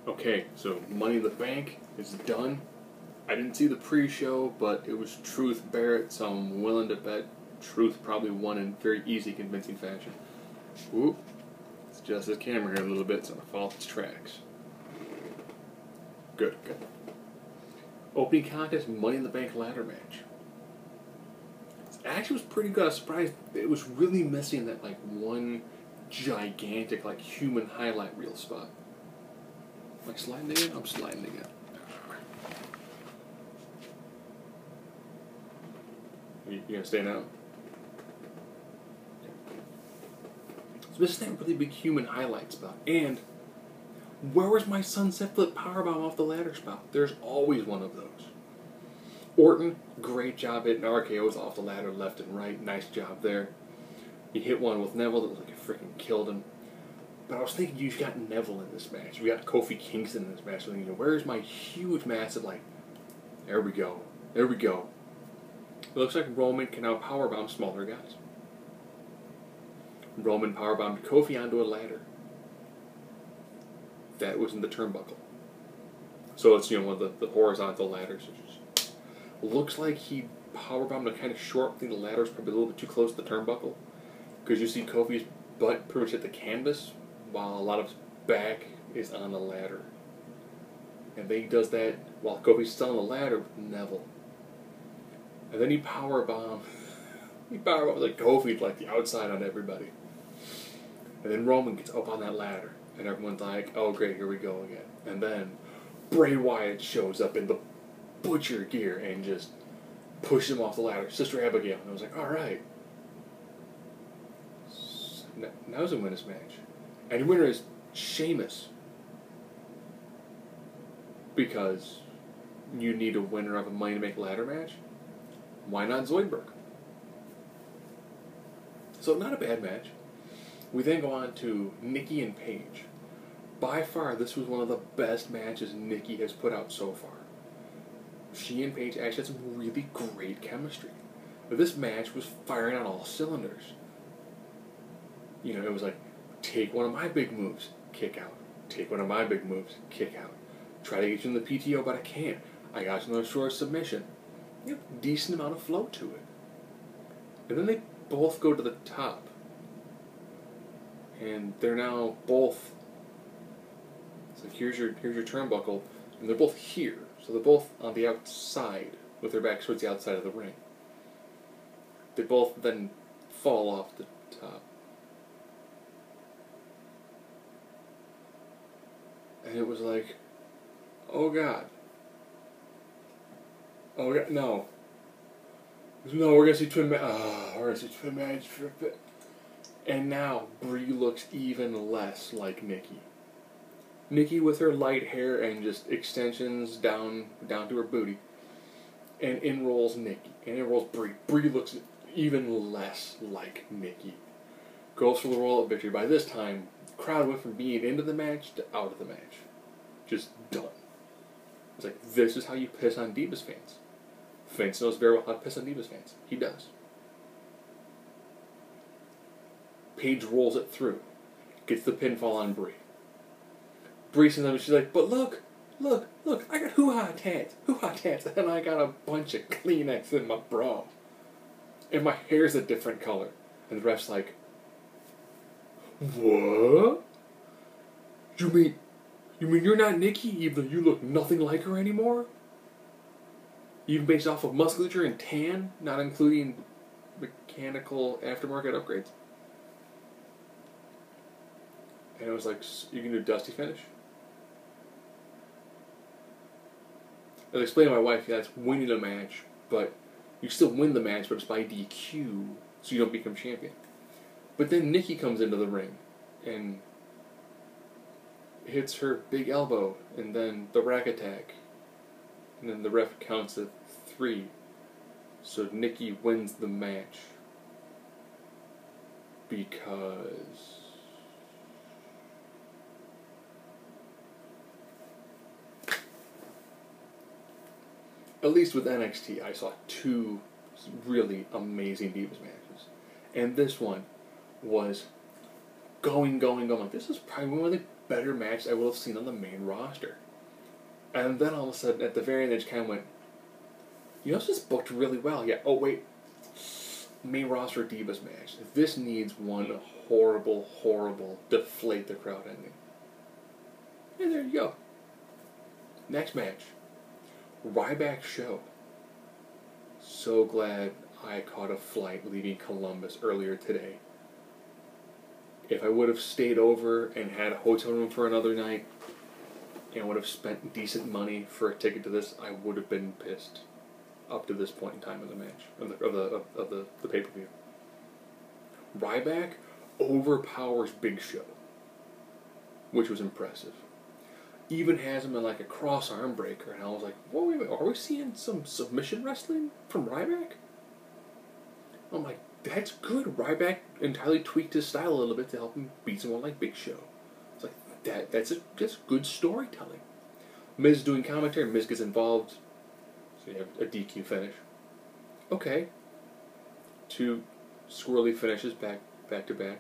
Okay, so Money in the Bank is done. I didn't see the pre-show, but it was Truth Barrett, so I'm willing to bet Truth probably won in very easy, convincing fashion. Whoop. Let's adjust this camera here a little bit so I follow its tracks. Good, good. Opening contest, Money in the Bank ladder match. It actually was pretty good. I was surprised it was really missing that one gigantic human highlight reel spot. Am I sliding again? I'm sliding again. You gonna stay now? So this is that really big human highlight spot. And where was my sunset flip powerbomb off the ladder spot? There's always one of those. Orton, great job hitting RKOs off the ladder left and right. Nice job there. He hit one with Neville that was like it freaking killed him. But I was thinking you've got Neville in this match. We got Kofi Kingston in this match. So I'm thinking, where's my huge, massive, there we go. There we go. It looks like Roman can now powerbomb smaller guys. Roman powerbombed Kofi onto a ladder. That was in the turnbuckle. So it's, one of the horizontal ladders. Looks like he powerbombed a kind of short. I think the ladder's probably a little bit too close to the turnbuckle. Because you see Kofi's butt pretty much hit the canvas, while a lot of his back is on the ladder. And then he does that while Kofi's still on the ladder with Neville. And then he powerbombs Kofi the outside on everybody. And then Roman gets up on that ladder. And everyone's like, oh great, here we go again. And then Bray Wyatt shows up in the butcher gear and just pushes him off the ladder. Sister Abigail. And I was like, alright. Now he's going to win this match. And the winner is Sheamus. Because you need a winner of a Money to Make ladder match. Why not Zoidberg? So not a bad match. We then go on to Nikki and Paige. By far, this was one of the best matches Nikki has put out so far. She and Paige actually had some really great chemistry. But this match was firing on all cylinders. It was like, take one of my big moves, kick out. Take one of my big moves, kick out. Try to get you in the PTO, but I can't. I got you in a short submission. Decent amount of flow to it. And then they both go to the top. And they're now both, it's like, here's your turnbuckle, and they're both here. So they're both on the outside, with their backs towards the outside of the ring. They both then fall off the top. And it was like, oh God. Oh God, no. No, we're going to see twin match for a bit. And now, Brie looks even less like Nikki. Nikki with her light hair and just extensions down to her booty. And in rolls Nikki. And in rolls Brie. Brie looks even less like Nikki. Goes for the roll-up victory. By this time, the crowd went from being into the match to out of the match. Just done. It's like, this is how you piss on Divas fans. Vince knows very well how to piss on Divas fans. He does. Paige rolls it through. Gets the pinfall on Brie. Brie sends them, she's like, but look, I got hoo-ha tats, and I got a bunch of Kleenex in my bra. And my hair's a different color. And the ref's like, what? You mean you're not Nikki, even though you look nothing like her anymore? Even based off of musculature and tan, not including mechanical aftermarket upgrades? And it was like, you can do Dusty finish? I was explaining to my wife, that's winning a match, but you still win the match, but it's by DQ, so you don't become champion. But then Nikki comes into the ring, and hits her big elbow, and then the rack attack, and then the ref counts at 3, so Nikki wins the match. Because at least with NXT, I saw 2 really amazing Divas matches. And this one was going. This is probably one of the better match I will have seen on the main roster. And then all of a sudden, at the very end, they just kind of went, you know, this is booked really well. Yeah, oh wait, main roster Divas match. This needs one horrible, horrible, deflate the crowd ending. And there you go. Next match. Ryback Show. So glad I caught a flight leaving Columbus earlier today. If I would have stayed over and had a hotel room for another night and would have spent decent money for a ticket to this, I would have been pissed up to this point in time of the match, of the pay-per-view. Ryback overpowers Big Show, which was impressive. Even has him in like a cross arm breaker, and I was like, whoa, wait a minute, are we seeing some submission wrestling from Ryback? I'm like, that's good. Ryback entirely tweaked his style a little bit to help him beat someone like Big Show. It's like, that's good storytelling. Miz doing commentary, Miz gets involved, so you have a DQ finish. Okay. 2 squirrely finishes back to back.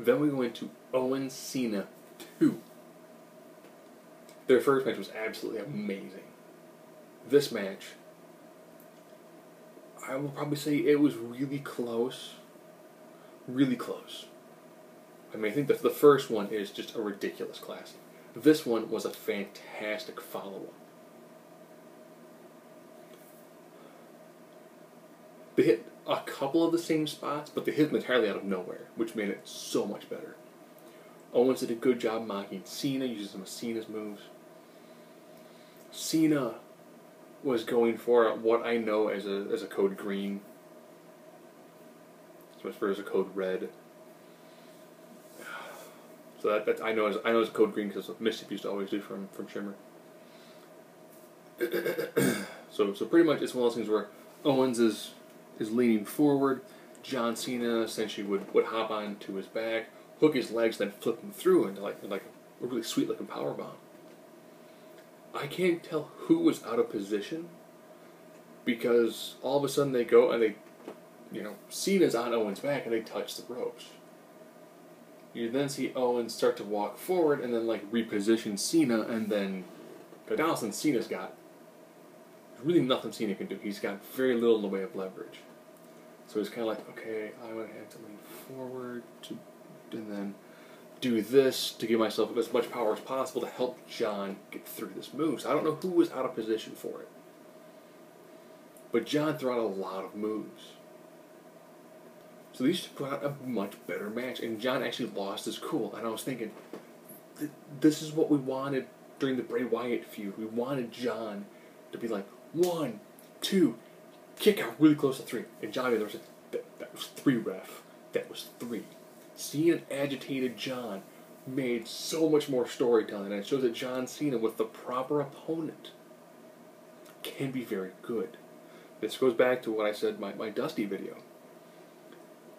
Then we go into Owens Cena 2. Their first match was absolutely amazing. This match, I will probably say it was really close. Really close. I mean, I think the first one is just a ridiculous classic. This one was a fantastic follow-up. They hit a couple of the same spots, but they hit them entirely out of nowhere, which made it so much better. Owens did a good job mocking Cena, using some of Cena's moves. Cena was going for what I know as a code green. So much for as a code red. So that I know as a code green because Mischief used to always do from Shimmer. so pretty much it's one of those things where Owens is leaning forward. John Cena essentially would hop onto his back, hook his legs, then flip him through into like a really sweet looking powerbomb. I can't tell who was out of position because all of a sudden they go and Cena's on Owens' back and they touch the ropes. You then see Owens start to walk forward and then reposition Cena and then go down, since Cena's got really nothing Cena can do. He's got very little in the way of leverage. So he's kind of like, okay, I'm going to have to lean forward and then do this to give myself as much power as possible to help John get through this move. So I don't know who was out of position for it. But John threw out a lot of moves. So these two put out a much better match. And John actually lost his cool. And I was thinking, this is what we wanted during the Bray Wyatt feud. We wanted John to be like, 1, 2, kick out really close to 3. And John was like, that was 3, ref. That was 3. Seeing an agitated John made so much more storytelling. And it shows that John Cena, with the proper opponent, can be very good. This goes back to what I said in my Dusty video.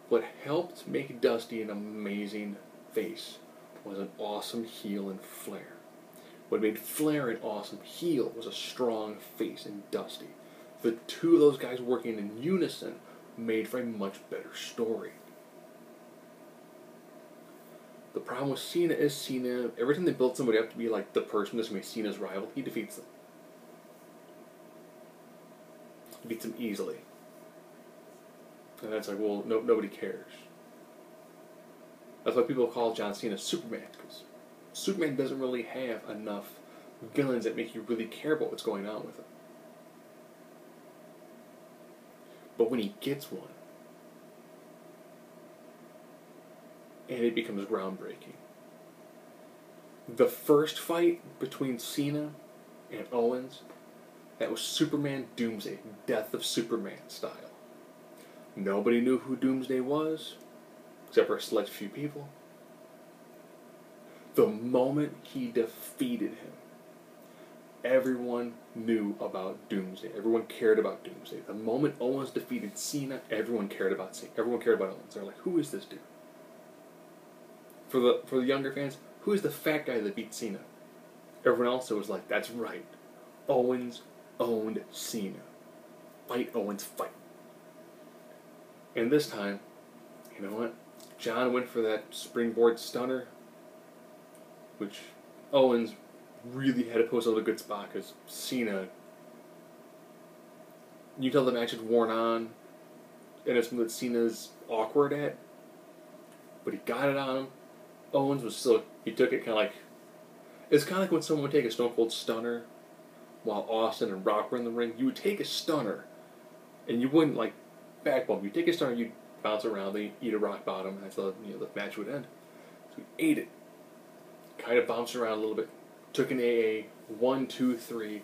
What helped make Dusty an amazing face was an awesome heel in Flair. What made Flair an awesome heel was a strong face in Dusty. The two of those guys working in unison made for a much better story. The problem with Cena is Cena, every time they build somebody up to be like the person that's going to be Cena's rival, he defeats them. He beats them easily. And that's like, well, nobody cares. That's why people call John Cena Superman, because Superman doesn't really have enough villains that make you really care about what's going on with him. But when he gets one, and it becomes groundbreaking. The first fight between Cena and Owens, that was Superman Doomsday, Death of Superman style. Nobody knew who Doomsday was, except for a select few people. The moment he defeated him, everyone knew about Doomsday. Everyone cared about Doomsday. The moment Owens defeated Cena, everyone cared about Cena. Everyone cared about Owens. They're like, who is this dude? For the younger fans, who is the fat guy that beat Cena? Everyone else was like, that's right. Owens owned Cena. Fight, Owens, fight. And this time, you know what? John went for that springboard stunner, which Owens really had to post a good spot because Cena, you tell the match is worn on, and it's something that Cena's awkward at, but he got it on him. Owens was still, he took it kind of like, it's kind of like when someone would take a Stone Cold Stunner while Austin and Rock were in the ring. You would take a stunner, and you wouldn't like backbone. You'd take a stunner, you'd bounce around, then eat a rock bottom, and that's how the match would end. So he ate it, kind of bounced around a little bit, took an AA, 1, 2, 3.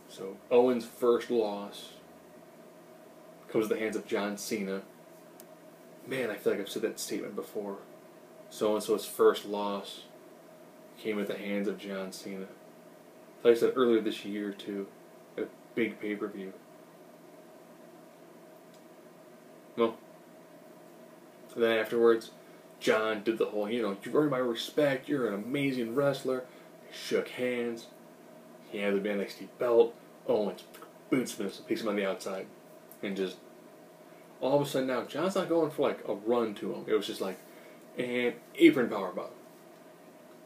So Owens' first loss comes to the hands of John Cena. Man, I feel like I've said that statement before. So-and-so's first loss came at the hands of John Cena. Like I said earlier this year, too, at a big pay-per-view. Well, and then afterwards, John did the whole, you've earned my respect, you're an amazing wrestler. They shook hands. He handed the NXT belt. Owens bootsmiths, takes him on the outside. And just, all of a sudden now, John's not going for like a run to him. It was just like, and apron powerbomb.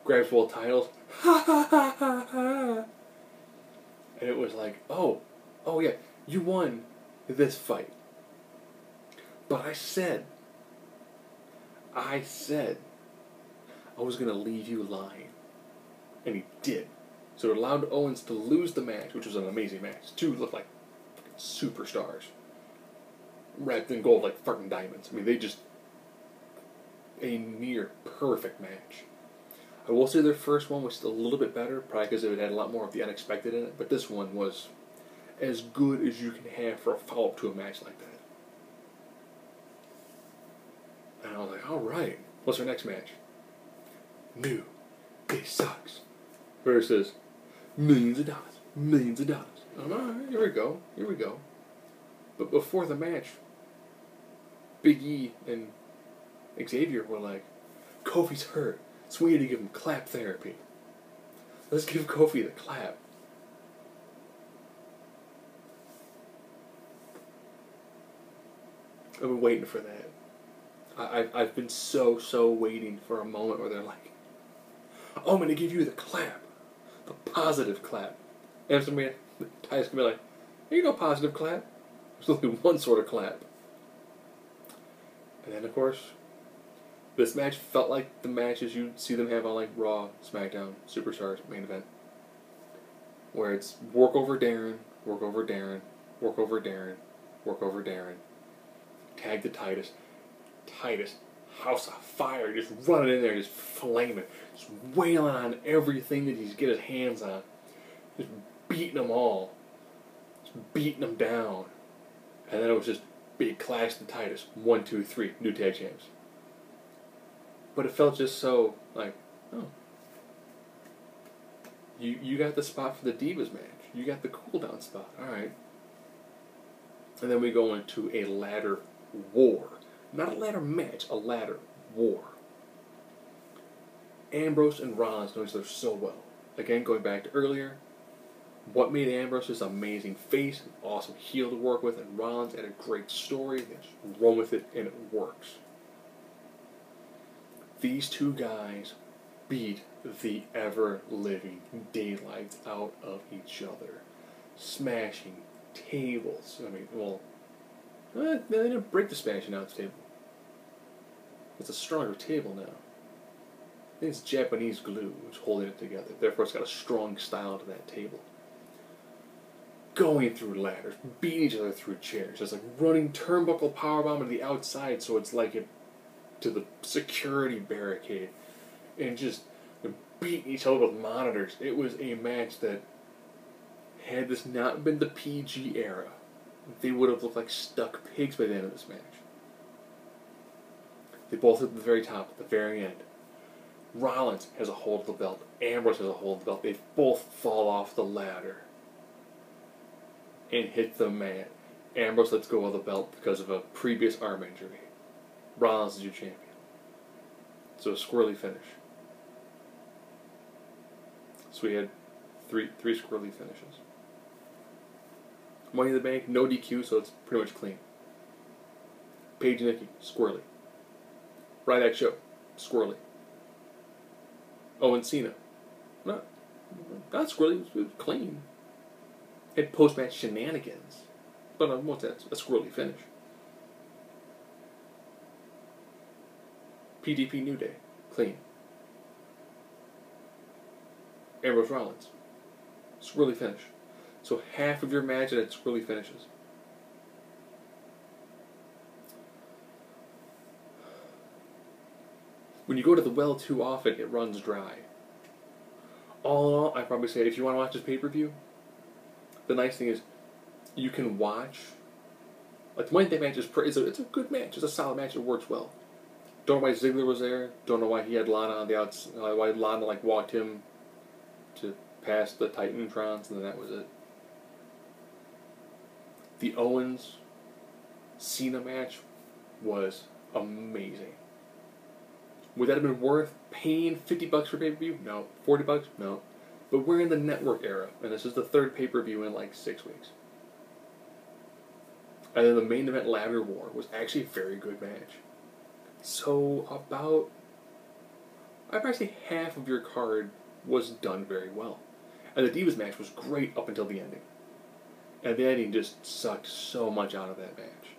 Grabs both titles. Ha ha ha ha ha. And it was like, oh yeah, you won this fight. But I said I was going to leave you lying. And he did. So it allowed Owens to lose the match, which was an amazing match. Two looked like superstars. Wrapped in gold like fucking diamonds. I mean, they just, a near perfect match. I will say their first one was still a little bit better, probably because it had a lot more of the unexpected in it, but this one was as good as you can have for a follow-up to a match like that. And I was like, alright, what's our next match? New Day Sucks versus millions of dollars. Alright, here we go. But before the match, Big E and Xavier were like, Kofi's hurt, so we need to give him clap therapy. Let's give Kofi the clap. I've been waiting for that. I've been so waiting for a moment where they're like, oh, I'm going to give you the clap. The positive clap. And somebody, Ty's going to be like, here you go, positive clap. There's only one sort of clap. And then, of course, this match felt like the matches you'd see them have on like Raw, SmackDown, Superstars, main event. Where it's work over Darren, work over Darren, work over Darren, work over Darren. Tag to Titus. Titus, house of fire, just running in there, just flaming, just wailing on everything that he's get his hands on, just beating them all, just beating them down, and then it was just big clash to Titus, 1, 2, 3, new tag champs. But it felt just so like, oh, you got the spot for the Divas match, you got the cool down spot, all right, and then we go into a ladder war. Not a ladder match, a ladder war. Ambrose and Rollins know each other so well. Again, going back to earlier, what made Ambrose this amazing face, an awesome heel to work with, and Rollins had a great story. They just run with it, and it works. These two guys beat the ever-living daylights out of each other. Smashing tables. I mean, well, they didn't break the smashing out the table. It's a stronger table now. I think it's Japanese glue which is holding it together. Therefore, it's got a strong style to that table. Going through ladders, beating each other through chairs. It's like running turnbuckle powerbomb to the outside, so it's like it to the security barricade, and just beating each other with monitors. It was a match that, had this not been the PG era, they would have looked like stuck pigs by the end of this match. They both at the very top, at the very end. Rollins has a hold of the belt. Ambrose has a hold of the belt. They both fall off the ladder and hit the mat. Ambrose lets go of the belt because of a previous arm injury. Rollins is your champion. So a squirrely finish. So we had three squirrely finishes. Money in the Bank, no DQ, so it's pretty much clean. Paige and Nikki, squirrely. Ryback Show, squirrely. Owen Cena, not squirrely, it was clean. Had post-match shenanigans, but what's that? A squirrely finish. PDP New Day, clean. Ambrose Rollins, squirrely finish. So half of your match had squirrely finishes. When you go to the well too often, it runs dry. All in all, I'd probably say if you want to watch this pay-per-view, the nice thing is you can watch. Like the Money in the Bank match it's a good match. It's a solid match. It works well. Don't know why Ziggler was there. Don't know why he had Lana on the outside. Why Lana walked him to pass the Titantrons, and then that was it. The Owens Cena match was amazing. Would that have been worth paying $50 for pay-per-view? No. $40? No. But we're in the network era, and this is the third pay-per-view in like 6 weeks. And then the main event, Ladder War, was actually a very good match. So I'd probably say half of your card was done very well. And the Divas match was great up until the ending. And the ending just sucked so much out of that match.